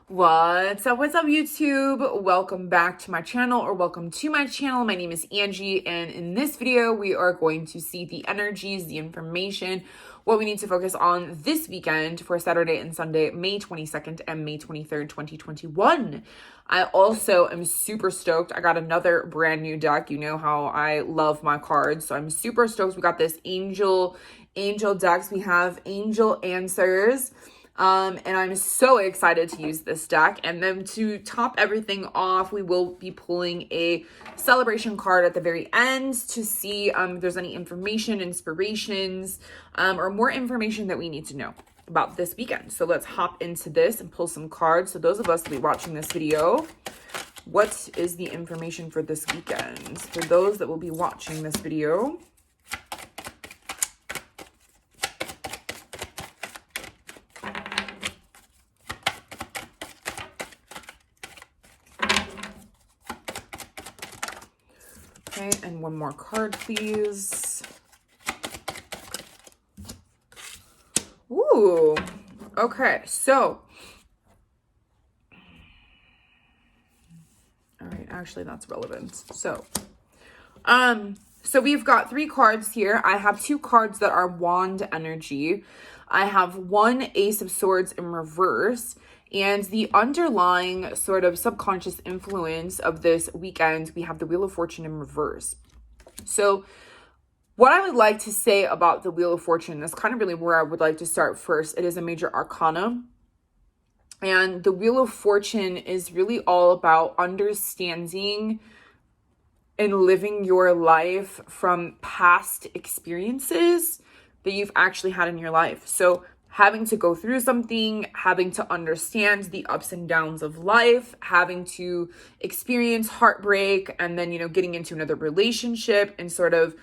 What's up, YouTube? Welcome back to my channel, or welcome to my channel. My name is Angie, and in this video, we are going to see the energies, the information, what we need to focus on this weekend for Saturday and Sunday, May 22nd and May 23rd, 2021. I also am super stoked. I got another brand new deck. You know how I love my cards, so I'm super stoked. We got this angel decks. We have Angel Answers. And I'm so excited to use this deck. And then to top everything off, we will be pulling a celebration card at the very end to see if there's any information, inspirations, or more information that we need to know about this weekend. So let's hop into this and pull some cards. So those of us that will be watching this video, what is the information for this weekend? For those that will be watching this video, okay, and one more card, please. Ooh, okay, so, all right, actually that's relevant. So we've got 3 cards here. I have 2 cards that are wand energy. I have 1 Ace of Swords in reverse. And the underlying sort of subconscious influence of this weekend, we have the Wheel of Fortune in reverse. So what I would like to say about the Wheel of Fortune is kind of really where I would like to start first. It is a major arcana. And the Wheel of Fortune is really all about understanding and living your life from past experiences that you've actually had in your life. So having to go through something, having to understand the ups and downs of life, having to experience heartbreak, and then, getting into another relationship and sort of,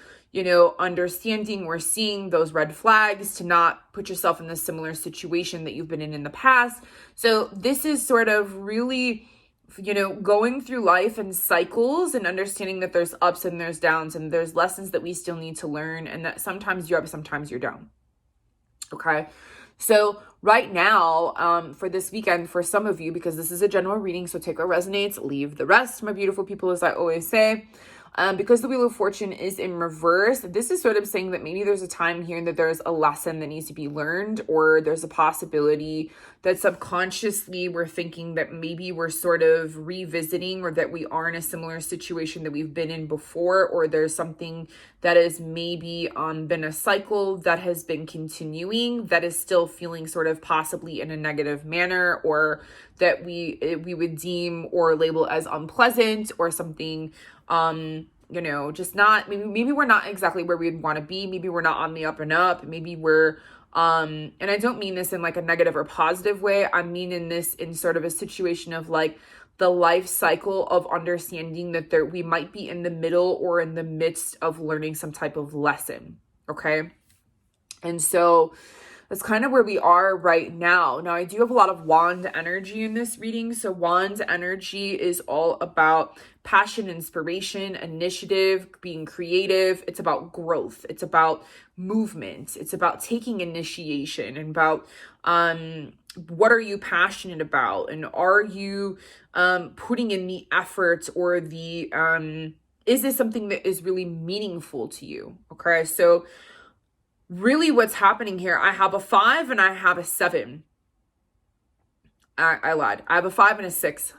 understanding or seeing those red flags to not put yourself in the similar situation that you've been in the past. So this is sort of really, going through life in cycles and understanding that there's ups and there's downs and there's lessons that we still need to learn, and that sometimes you're up, sometimes you're down. Okay. So right now, for this weekend, for some of you, because this is a general reading, so take what resonates, leave the rest, my beautiful people, as I always say. Because the Wheel of Fortune is in reverse, this is sort of saying that maybe there's a time here that there's a lesson that needs to be learned, or there's a possibility that subconsciously we're thinking that maybe we're sort of revisiting, or that we are in a similar situation that we've been in before, or there's something that is maybe been a cycle that has been continuing that is still feeling sort of possibly in a negative manner, or that we would deem or label as unpleasant, or something just not, maybe we're not exactly where we'd want to be. Maybe we're not on the up and up. Maybe we're, and I don't mean this in like a negative or positive way. I mean in this, in sort of a situation of like the life cycle of understanding that we might be in the middle or in the midst of learning some type of lesson. Okay. And so that's kind of where we are right now. Now, I do have a lot of wand energy in this reading. So wand energy is all about passion, inspiration, initiative, being creative. It's about growth. It's about movement. It's about taking initiation, and about what are you passionate about? And are you putting in the effort, or the is this something that is really meaningful to you? Okay, so really what's happening here, I have a 5 and I have a 7. I lied. I have a 5 and a 6.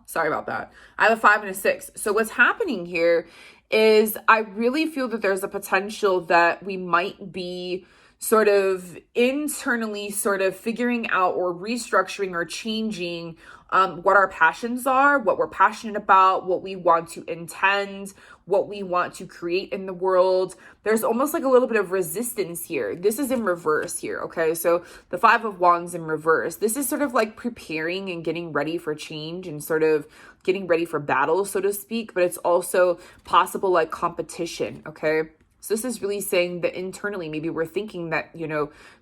Sorry about that. I have a 5 and a 6. So what's happening here is I really feel that there's a potential that we might be sort of internally sort of figuring out or restructuring or changing what our passions are, what we're passionate about, what we want to intend, what we want to create in the world. There's almost like a little bit of resistance here. This is in reverse here, okay? So the 5 of Wands in reverse. This is sort of like preparing and getting ready for change and sort of getting ready for battle, so to speak, but it's also possible like competition, okay? So this is really saying that internally, maybe we're thinking that,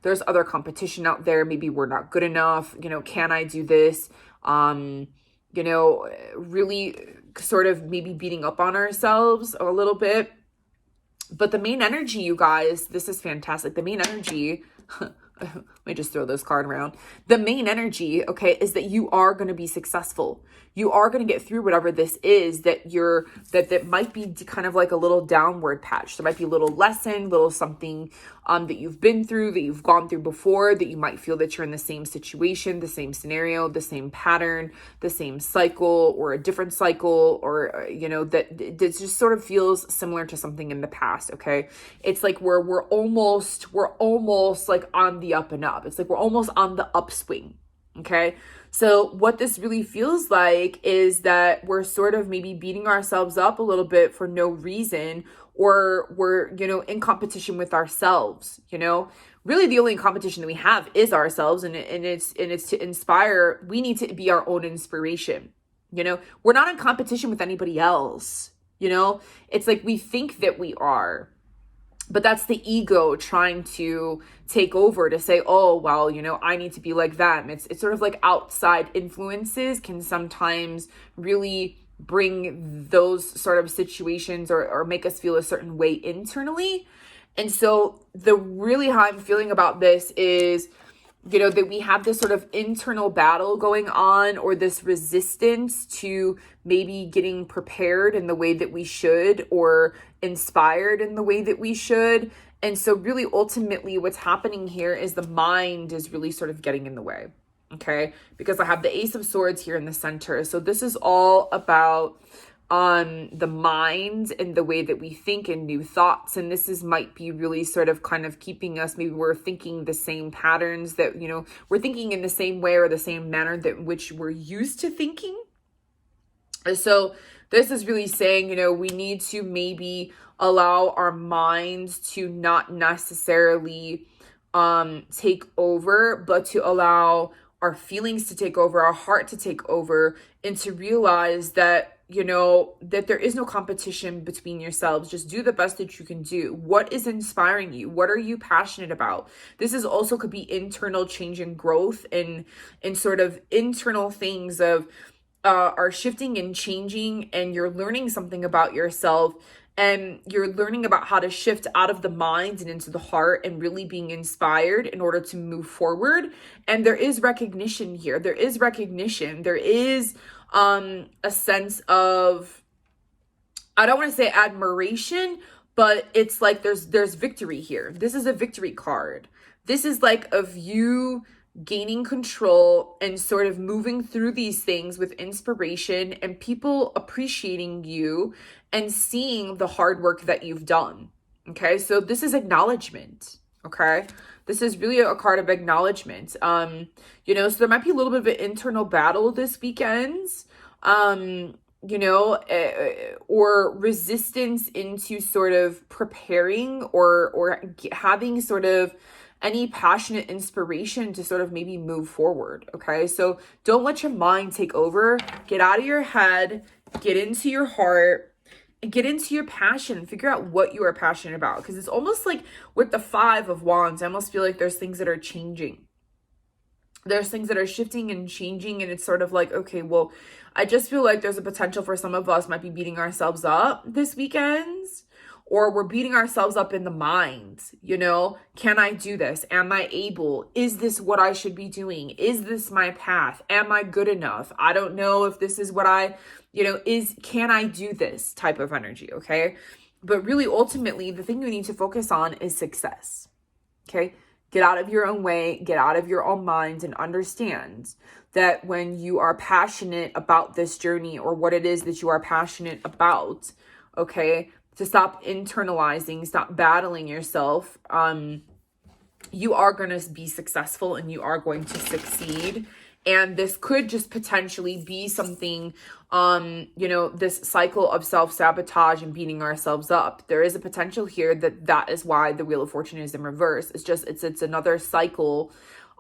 there's other competition out there. Maybe we're not good enough. Can I do this? Really sort of maybe beating up on ourselves a little bit. But the main energy, you guys, this is fantastic. The main energy let me just throw this card around. The main energy, okay, is that you are going to be successful. You are going to get through whatever this is that that might be kind of like a little downward patch. There might be a little lesson, little something that you've been through, that you've gone through before, that you might feel that you're in the same situation, the same scenario, the same pattern, the same cycle, or a different cycle, or, that just sort of feels similar to something in the past, okay? It's like we're almost like on the up and up. It's like we're almost on the upswing, okay? So what this really feels like is that we're sort of maybe beating ourselves up a little bit for no reason, or we're, in competition with ourselves, Really the only competition that we have is ourselves, and it's to inspire. We need to be our own inspiration. We're not in competition with anybody else. It's like we think that we are. But that's the ego trying to take over, to say, oh, well, I need to be like them. It's sort of like outside influences can sometimes really bring those sort of situations or make us feel a certain way internally. And so how I'm feeling about this is, that we have this sort of internal battle going on, or this resistance to maybe getting prepared in the way that we should, or inspired in the way that we should. And so really ultimately what's happening here is the mind is really sort of getting in the way. Okay. Because I have the Ace of Swords here in the center. So this is all about the mind and the way that we think, and new thoughts. And this might be really sort of kind of keeping us, maybe we're thinking the same patterns that, we're thinking in the same way or the same manner that which we're used to thinking. And so this is really saying, we need to maybe allow our minds to not necessarily take over, but to allow our feelings to take over, our heart to take over, and to realize that, that there is no competition between yourselves. Just do the best that you can do. What is inspiring you? What are you passionate about? This is also could be internal change and growth, and sort of internal things of are shifting and changing, and you're learning something about yourself, and you're learning about how to shift out of the mind and into the heart, and really being inspired in order to move forward. And there is recognition here. There is recognition. There is a sense of, I don't want to say admiration, but it's like there's victory here. This is a victory card. This is like of you gaining control and sort of moving through these things with inspiration, and people appreciating you and seeing the hard work that you've done. Okay, so this is acknowledgement. Okay, this is really a card of acknowledgement. So there might be a little bit of an internal battle this weekend, or resistance into sort of preparing or having sort of any passionate inspiration to sort of maybe move forward. Okay, so don't let your mind take over. Get out of your head, get into your heart, and get into your passion. Figure out what you are passionate about, because it's almost like with the Five of Wands, I almost feel like there's things that are changing. There's things that are shifting and changing, and it's sort of like, okay, well, I just feel like there's a potential for some of us might be beating ourselves up this weekend, or we're beating ourselves up in the mind. Can I do this? Am I able? Is this what I should be doing? Is this my path? Am I good enough? I don't know if this is what can I do this type of energy, okay? But really, ultimately, the thing you need to focus on is success, okay? Get out of your own way, get out of your own mind, and understand that when you are passionate about this journey, or what it is that you are passionate about, okay, to stop internalizing, stop battling yourself, you are going to be successful, and you are going to succeed. And this could just potentially be something, this cycle of self-sabotage and beating ourselves up. There is a potential here that is why the Wheel of Fortune is in reverse. It's another cycle.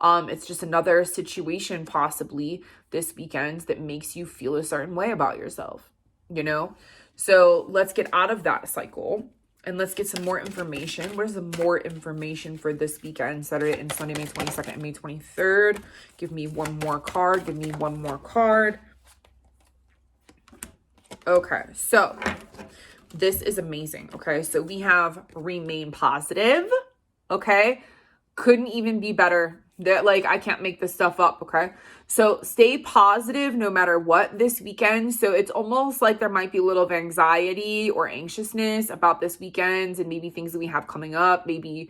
It's just another situation possibly this weekend that makes you feel a certain way about yourself, So let's get out of that cycle. And let's get some more information. Where's the more information for this weekend, Saturday and Sunday, May 22nd and May 23rd? Give me one more card. Give me one more card. Okay, so this is amazing. Okay, so we have remain positive. Okay, Couldn't even be better. That, like, I can't make this stuff up, okay? So stay positive no matter what this weekend. So it's almost like there might be a little of anxiety or anxiousness about this weekend and maybe things that we have coming up, maybe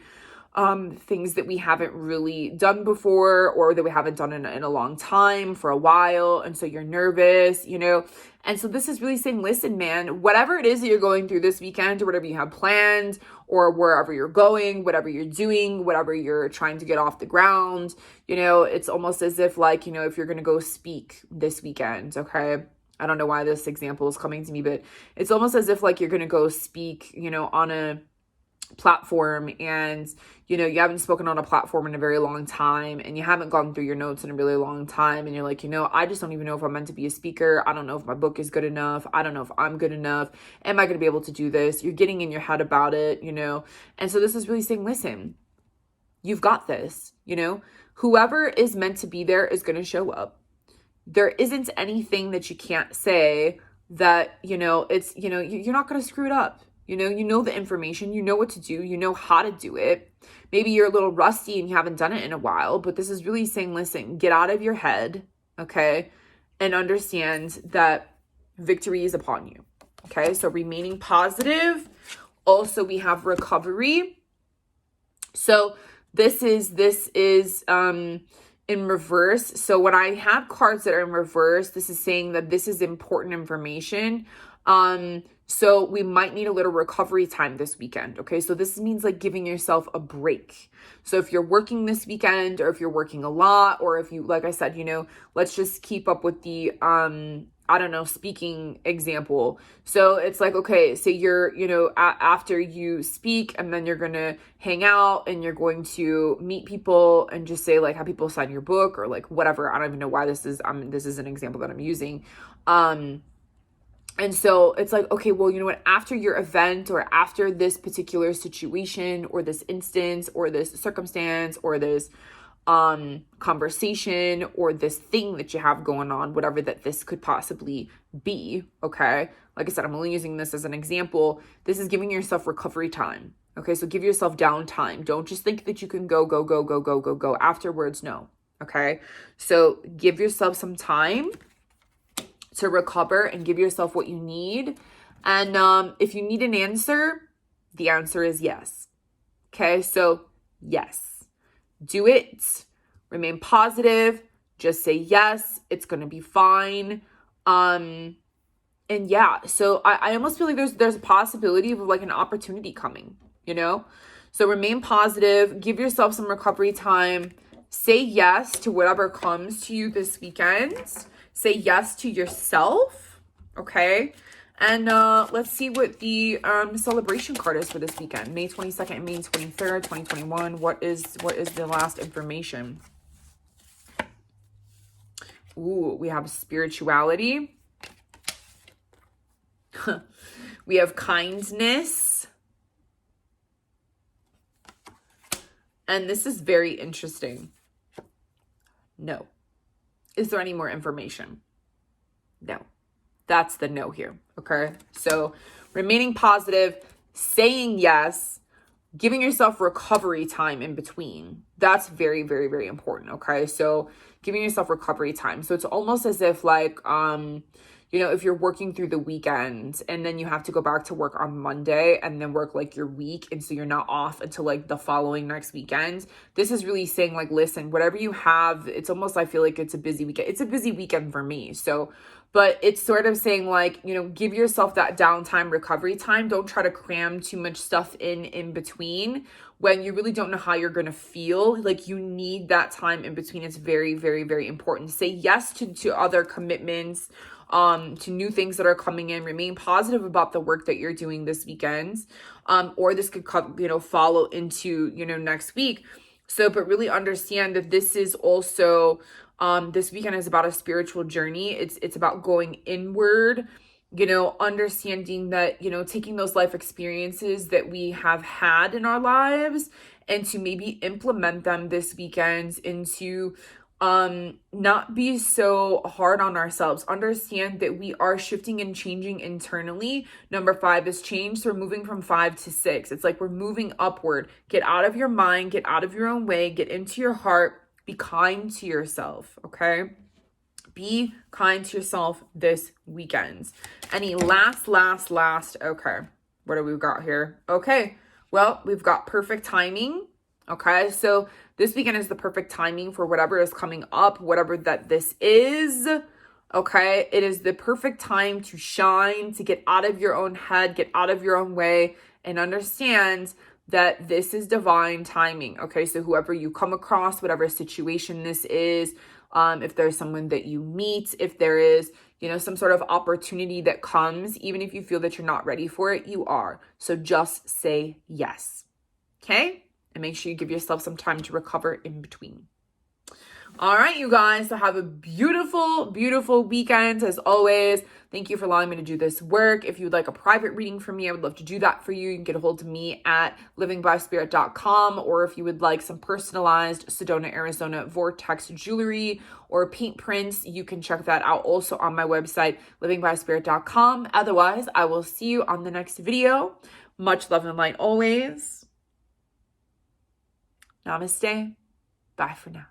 things that we haven't really done before or that we haven't done in a long time for a while. And so you're nervous, you know? And so this is really saying, listen, man, whatever it is that you're going through this weekend or whatever you have planned or wherever you're going, whatever you're doing, whatever you're trying to get off the ground, you know, it's almost as if like, you know, if you're going to go speak this weekend, okay? I don't know why this example is coming to me, but it's almost as if like you're going to go speak, you know, on a platform and, you know, you haven't spoken on a platform in a very long time and you haven't gone through your notes in a really long time. And you're like, you know, I just don't even know if I'm meant to be a speaker. I don't know if my book is good enough. I don't know if I'm good enough. Am I going to be able to do this? You're getting in your head about it, you know? And so this is really saying, listen, you've got this, you know, whoever is meant to be there is going to show up. There isn't anything that you can't say that, you know, it's, you know, you're not going to screw it up. You know the information, you know what to do, you know how to do it. Maybe you're a little rusty and you haven't done it in a while, but this is really saying, listen, get out of your head, okay? And understand that victory is upon you, okay? So remaining positive. Also, we have recovery. So this is in reverse. So when I have cards that are in reverse, this is saying that this is important information. So we might need a little recovery time this weekend. Okay. So this means like giving yourself a break. So if you're working this weekend or if you're working a lot, or if you, like I said, you know, let's just keep up with the, I don't know, speaking example. So it's like, okay, so you're, you know, after you speak and then you're going to hang out and you're going to meet people and just say like, have people sign your book or like whatever. I don't even know why this is an example that I'm using. And so it's like, okay, well, you know what, after your event or after this particular situation or this instance or this circumstance or this conversation or this thing that you have going on, whatever that this could possibly be, okay? Like I said, I'm only using this as an example. This is giving yourself recovery time, okay? So give yourself downtime. Don't just think that you can go afterwards. No, okay? So give yourself some time to recover and give yourself what you need. And if you need an answer, the answer is yes. Okay, so yes, do it. Remain positive. Just say yes. It's gonna be fine. And yeah, so I almost feel like there's a possibility of like an opportunity coming, you know? So remain positive. Give yourself some recovery time. Say yes to whatever comes to you this weekend. Say yes to yourself, okay? And let's see what the celebration card is for this weekend. May 22nd and May 23rd, 2021. What is the last information? Ooh, we have spirituality. We have kindness. And this is very interesting. No. Is there any more information? No. That's the no here, okay? So remaining positive, saying yes, giving yourself recovery time in between. That's very, very, very important, okay? So giving yourself recovery time. So it's almost as if like, you know, if you're working through the weekend and then you have to go back to work on Monday and then work like your week. And so you're not off until like the following next weekend. This is really saying like, listen, whatever you have, it's almost, I feel like it's a busy weekend. It's a busy weekend for me. So, but it's sort of saying like, you know, give yourself that downtime, recovery time. Don't try to cram too much stuff in between when you really don't know how you're going to feel. Like you need that time in between. It's very, very, very important. Say yes to other commitments, to new things that are coming in. Remain positive about the work that you're doing this weekend. Or this could come, you know, follow into, you know, next week. So, but really understand that this is also, this weekend is about a spiritual journey. It's about going inward, you know, understanding that, you know, taking those life experiences that we have had in our lives and to maybe implement them this weekend into not be so hard on ourselves. Understand that we are shifting and changing internally. Number 5 is change. So we're moving from 5 to 6. It's like we're moving upward. Get out of your mind, get out of your own way, get into your heart, be kind to yourself, okay? Be kind to yourself this weekend. Any last, okay. What do we got here? Okay. Well, we've got perfect timing. Okay. So this weekend is the perfect timing for whatever is coming up, whatever that this is. Okay. It is the perfect time to shine, to get out of your own head, get out of your own way, and understand that this is divine timing. Okay. So whoever you come across, whatever situation this is, if there's someone that you meet, if there is, some sort of opportunity that comes, even if you feel that you're not ready for it, you are. So just say yes. Okay? And make sure you give yourself some time to recover in between. All right, you guys. So have a beautiful, beautiful weekend as always. Thank you for allowing me to do this work. If you would like a private reading from me, I would love to do that for you. You can get a hold of me at livingbyspirit.com, or if you would like some personalized Sedona, Arizona vortex jewelry or paint prints, you can check that out also on my website, livingbyspirit.com. Otherwise, I will see you on the next video. Much love and light always. Namaste. Bye for now.